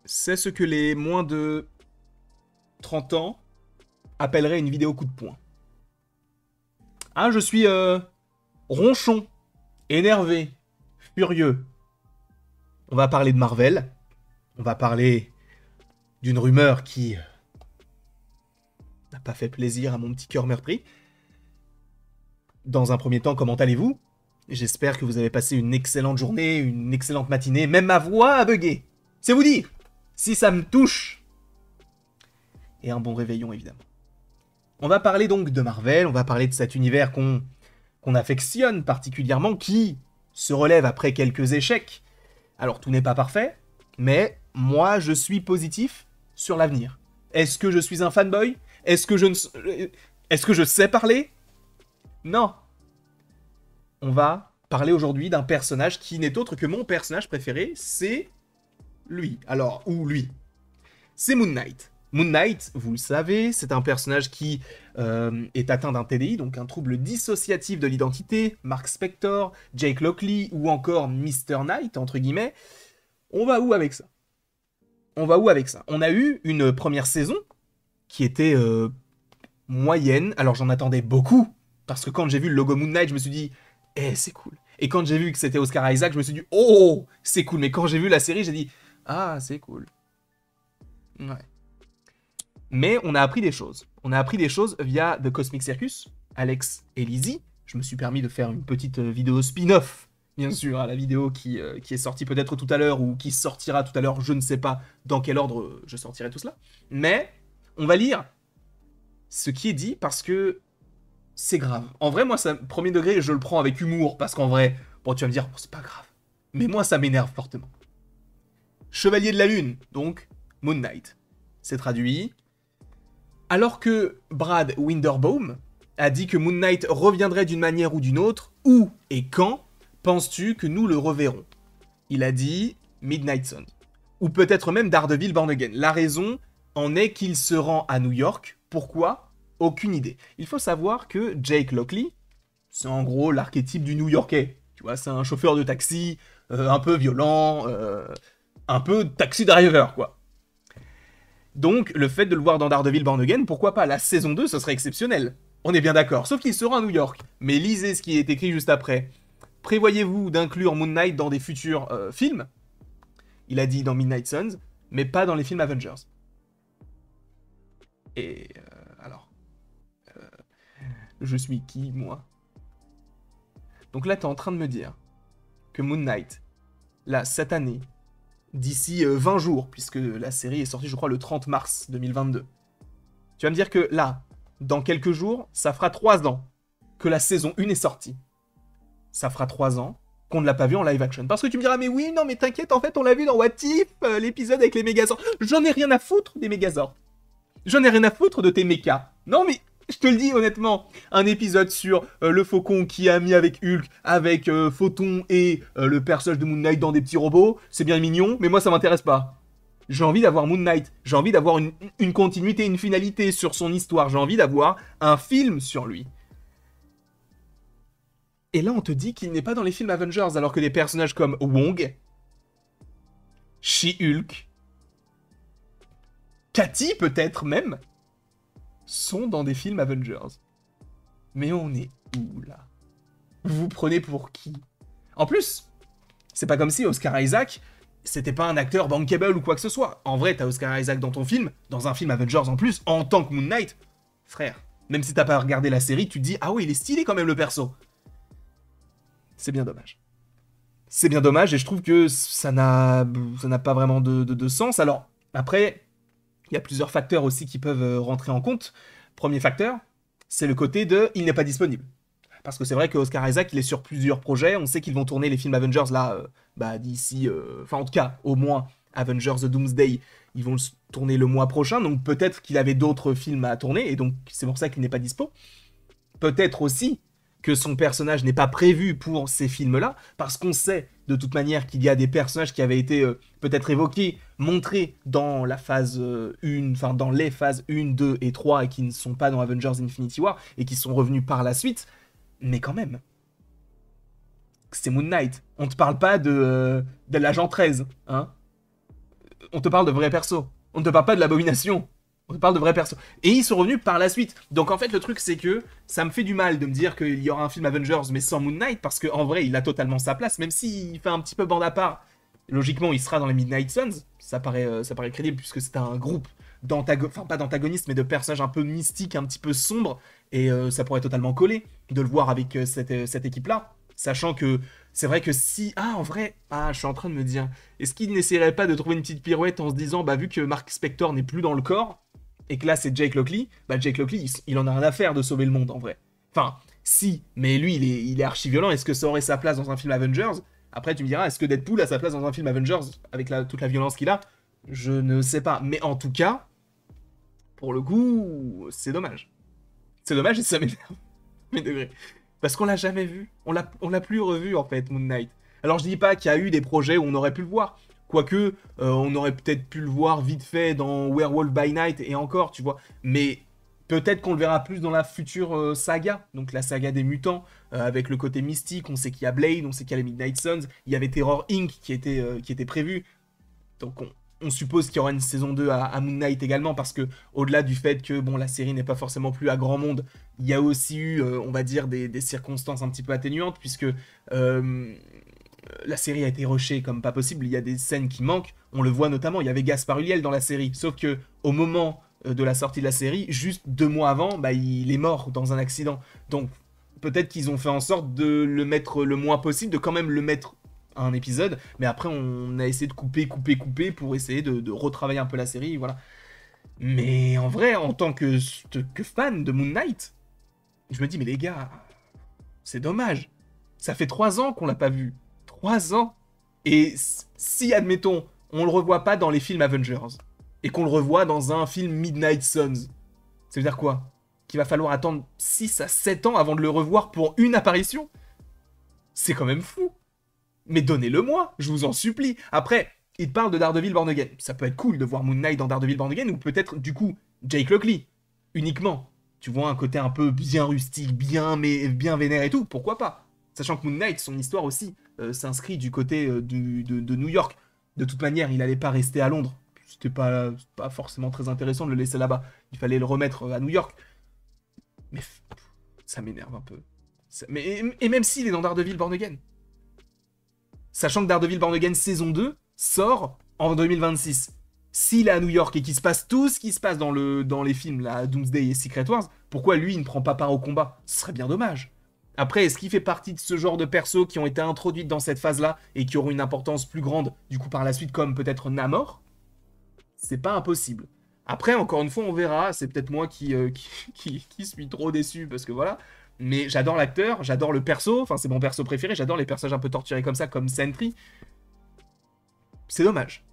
c'est ce que les moins de 30 ans appelleraient une vidéo coup de poing. Ah, je suis ronchon, énervé, furieux. On va parler de Marvel. On va parler d'une rumeur qui n'a pas fait plaisir à mon petit cœur meurtri. Dans un premier temps, comment allez-vous? J'espère que vous avez passé une excellente journée, une excellente matinée. Même ma voix a bugué. C'est vous dire si ça me touche. Et un bon réveillon, évidemment. On va parler donc de Marvel, on va parler de cet univers qu'on affectionne particulièrement, qui se relève après quelques échecs. Alors, tout n'est pas parfait, mais moi, je suis positif sur l'avenir. Est-ce que je suis un fanboy? Est-ce que je sais parler? Non. On va parler aujourd'hui d'un personnage qui n'est autre que mon personnage préféré, c'est lui. Alors, ou lui. C'est Moon Knight. Moon Knight, vous le savez, c'est un personnage qui est atteint d'un TDI, donc un trouble dissociatif de l'identité, Mark Spector, Jake Lockley ou encore Mr. Knight, entre guillemets. On va où avec ça? On a eu une première saison qui était moyenne, alors j'en attendais beaucoup, parce que quand j'ai vu le logo Moon Knight, je me suis dit, c'est cool. Et quand j'ai vu que c'était Oscar Isaac, je me suis dit, oh, c'est cool. Mais quand j'ai vu la série, j'ai dit, ah, c'est cool. Ouais. Mais on a appris des choses. On a appris des choses via The Cosmic Circus, Alex et Lizzie. Je me suis permis de faire une petite vidéo spin-off, bien sûr, à la vidéo qui est sortie peut-être tout à l'heure ou qui sortira tout à l'heure. Je ne sais pas dans quel ordre je sortirai tout cela. Mais on va lire ce qui est dit parce que c'est grave. En vrai, moi, ça, premier degré, je le prends avec humour parce qu'en vrai, bon, tu vas me dire, c'est pas grave. Mais moi, ça m'énerve fortement. Chevalier de la Lune, donc Moon Knight. C'est traduit. Alors que Brad Winderbaum a dit que Moon Knight reviendrait d'une manière ou d'une autre, où et quand penses-tu que nous le reverrons? Il a dit Midnight Sun. Ou peut-être même Daredevil Born Again. La raison en est qu'il se rend à New York. Pourquoi? Aucune idée. Il faut savoir que Jake Lockley, c'est en gros l'archétype du New-Yorkais. Tu vois, c'est un chauffeur de taxi, un peu violent, un peu taxi driver, quoi. Donc, le fait de le voir dans Daredevil Born Again, pourquoi pas? La saison 2, ce serait exceptionnel. On est bien d'accord, sauf qu'il sera à New York. Mais lisez ce qui est écrit juste après. Prévoyez-vous d'inclure Moon Knight dans des futurs films? Il a dit dans Midnight Suns, mais pas dans les films Avengers. Et alors, je suis qui, moi? Donc là, t'es en train de me dire que Moon Knight, là, cette année, d'ici 20 jours, puisque la série est sortie, je crois, le 30 mars 2022. Tu vas me dire que là, dans quelques jours, ça fera 3 ans que la saison 1 est sortie. Ça fera 3 ans qu'on ne l'a pas vu en live action. Parce que tu me diras, mais oui, non, mais t'inquiète, en fait, on l'a vu dans What If, l'épisode avec les Megazords. J'en ai rien à foutre des Megazords. J'en ai rien à foutre de tes mechas. Non, mais je te le dis honnêtement, un épisode sur le faucon qui a mis avec Hulk, avec Photon et le personnage de Moon Knight dans des petits robots, c'est bien mignon, mais moi ça m'intéresse pas. J'ai envie d'avoir Moon Knight, j'ai envie d'avoir une continuité, une finalité sur son histoire, j'ai envie d'avoir un film sur lui. Et là on te dit qu'il n'est pas dans les films Avengers, alors que des personnages comme Wong, She-Hulk, Cathy peut-être même, sont dans des films Avengers. Mais on est où, là? Vous vous prenez pour qui? En plus, c'est pas comme si Oscar Isaac, c'était pas un acteur bankable ou quoi que ce soit. En vrai, t'as Oscar Isaac dans ton film, dans un film Avengers en plus, en tant que Moon Knight. Frère, même si t'as pas regardé la série, tu te dis, ah oui, il est stylé quand même le perso. C'est bien dommage. C'est bien dommage, et je trouve que ça n'a pas vraiment de sens. Alors, après, il y a plusieurs facteurs aussi qui peuvent rentrer en compte. Premier facteur, c'est le côté de « il n'est pas disponible ». Parce que c'est vrai que Oscar Isaac, il est sur plusieurs projets. On sait qu'ils vont tourner les films Avengers là, d'ici... Enfin, en tout cas, au moins, Avengers The Doomsday, ils vont le tourner le mois prochain. Donc peut-être qu'il avait d'autres films à tourner, et donc c'est pour ça qu'il n'est pas dispo. Peut-être aussi que son personnage n'est pas prévu pour ces films-là, parce qu'on sait de toute manière qu'il y a des personnages qui avaient été peut-être évoqués, montrés dans la phase 1, enfin dans les phases 1, 2 et 3, et qui ne sont pas dans Avengers Infinity War, et qui sont revenus par la suite, mais quand même. C'est Moon Knight. On te parle pas de l'agent 13, hein. On te parle de vrais persos. On ne te parle pas de l'abomination. On te parle de vrais persos. Et ils sont revenus par la suite. Donc en fait, le truc, c'est que ça me fait du mal de me dire qu'il y aura un film Avengers, mais sans Moon Knight, parce qu'en vrai, il a totalement sa place, même s'il fait un petit peu bande à part. Logiquement, il sera dans les Midnight Suns. Ça paraît crédible, puisque c'est un groupe enfin pas d'antagonistes, mais de personnages un peu mystiques, un petit peu sombres. Et ça pourrait totalement coller de le voir avec cette équipe-là. Sachant que c'est vrai que si... Ah, en vrai... Ah, je suis en train de me dire... Est-ce qu'il n'essaierait pas de trouver une petite pirouette en se disant, bah vu que Mark Spector n'est plus dans le corps, et que là c'est Jake Lockley, bah Jake Lockley, il en a rien à faire de sauver le monde, en vrai. Enfin, si, mais lui, il est archi-violent. Est-ce que ça aurait sa place dans un film Avengers? Après, tu me diras, est-ce que Deadpool a sa place dans un film Avengers, avec toute la violence qu'il a? Je ne sais pas. Mais en tout cas, pour le coup, c'est dommage. C'est dommage et ça m'énerve. Mes degrés. Parce qu'on l'a jamais vu. On l'a plus revu, en fait, Moon Knight. Alors, je dis pas qu'il y a eu des projets où on aurait pu le voir. Quoique, on aurait peut-être pu le voir vite fait dans Werewolf by Night et encore, tu vois. Mais peut-être qu'on le verra plus dans la future saga. Donc, la saga des mutants, avec le côté mystique. On sait qu'il y a Blade, on sait qu'il y a les Midnight Suns. Il y avait Terror Inc. qui était prévu. Donc, on suppose qu'il y aura une saison 2 à Moon Knight également, parce que au-delà du fait que bon, la série n'est pas forcément plus à grand monde, il y a aussi eu, on va dire, des circonstances un petit peu atténuantes, puisque la série a été rushée comme pas possible, il y a des scènes qui manquent, on le voit notamment, il y avait Gaspard Ulliel dans la série, sauf que au moment de la sortie de la série, juste 2 mois avant, bah, il est mort dans un accident. Donc peut-être qu'ils ont fait en sorte de le mettre le moins possible, de quand même le mettre un épisode, mais après on a essayé de couper pour essayer de retravailler un peu la série, voilà. Mais en vrai, en tant que fan de Moon Knight, je me dis, mais les gars, c'est dommage. Ça fait 3 ans qu'on l'a pas vu. 3 ans. Et si, admettons, on le revoit pas dans les films Avengers, et qu'on le revoit dans un film Midnight Suns, ça veut dire quoi? Qu'il va falloir attendre 6 à 7 ans avant de le revoir pour une apparition? C'est quand même fou. Mais donnez-le-moi, je vous en supplie. Après, il parle de Daredevil Born Again. Ça peut être cool de voir Moon Knight dans Daredevil Born Again, ou peut-être, du coup, Jake Lockley, uniquement. Tu vois, un côté un peu bien rustique, bien vénère et tout, pourquoi pas? Sachant que Moon Knight, son histoire aussi, s'inscrit du côté de New York. De toute manière, il allait pas rester à Londres. C'était pas forcément très intéressant de le laisser là-bas. Il fallait le remettre à New York. Mais ça m'énerve un peu. Et même s'il est dans Daredevil Born Again. Sachant que Daredevil Born Again saison 2 sort en 2026. S'il est à New York et qu'il se passe tout ce qui se passe dans les films, là, Doomsday et Secret Wars, pourquoi lui, il ne prend pas part au combat? Ce serait bien dommage. Après, est-ce qu'il fait partie de ce genre de persos qui ont été introduits dans cette phase-là et qui auront une importance plus grande, du coup, par la suite, comme peut-être Namor? C'est pas impossible. Après, encore une fois, on verra. C'est peut-être moi qui suis trop déçu, parce que voilà. Mais j'adore l'acteur, j'adore le perso, enfin c'est mon perso préféré, j'adore les personnages un peu torturés comme ça, comme Sentry. C'est dommage.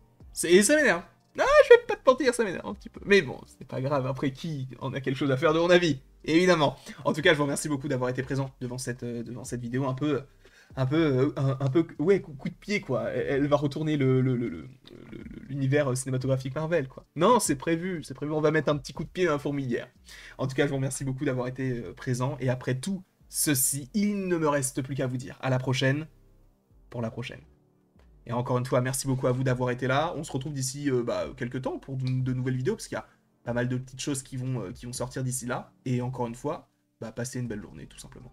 Et ça m'énerve. Ah, je vais pas te mentir, ça m'énerve un petit peu. Mais bon, c'est pas grave, après qui en a quelque chose à faire de mon avis? Évidemment. En tout cas, je vous remercie beaucoup d'avoir été présent devant cette vidéo ouais, coup de pied, quoi. Elle va retourner l'univers cinématographique Marvel, quoi. Non, c'est prévu, on va mettre un petit coup de pied dans la fourmilière. En tout cas, je vous remercie beaucoup d'avoir été présent, et après tout ceci, il ne me reste plus qu'à vous dire à la prochaine, pour la prochaine. Et encore une fois, merci beaucoup à vous d'avoir été là. On se retrouve d'ici quelques temps pour de nouvelles vidéos, parce qu'il y a pas mal de petites choses qui vont sortir d'ici là. Et encore une fois, passez une belle journée, tout simplement.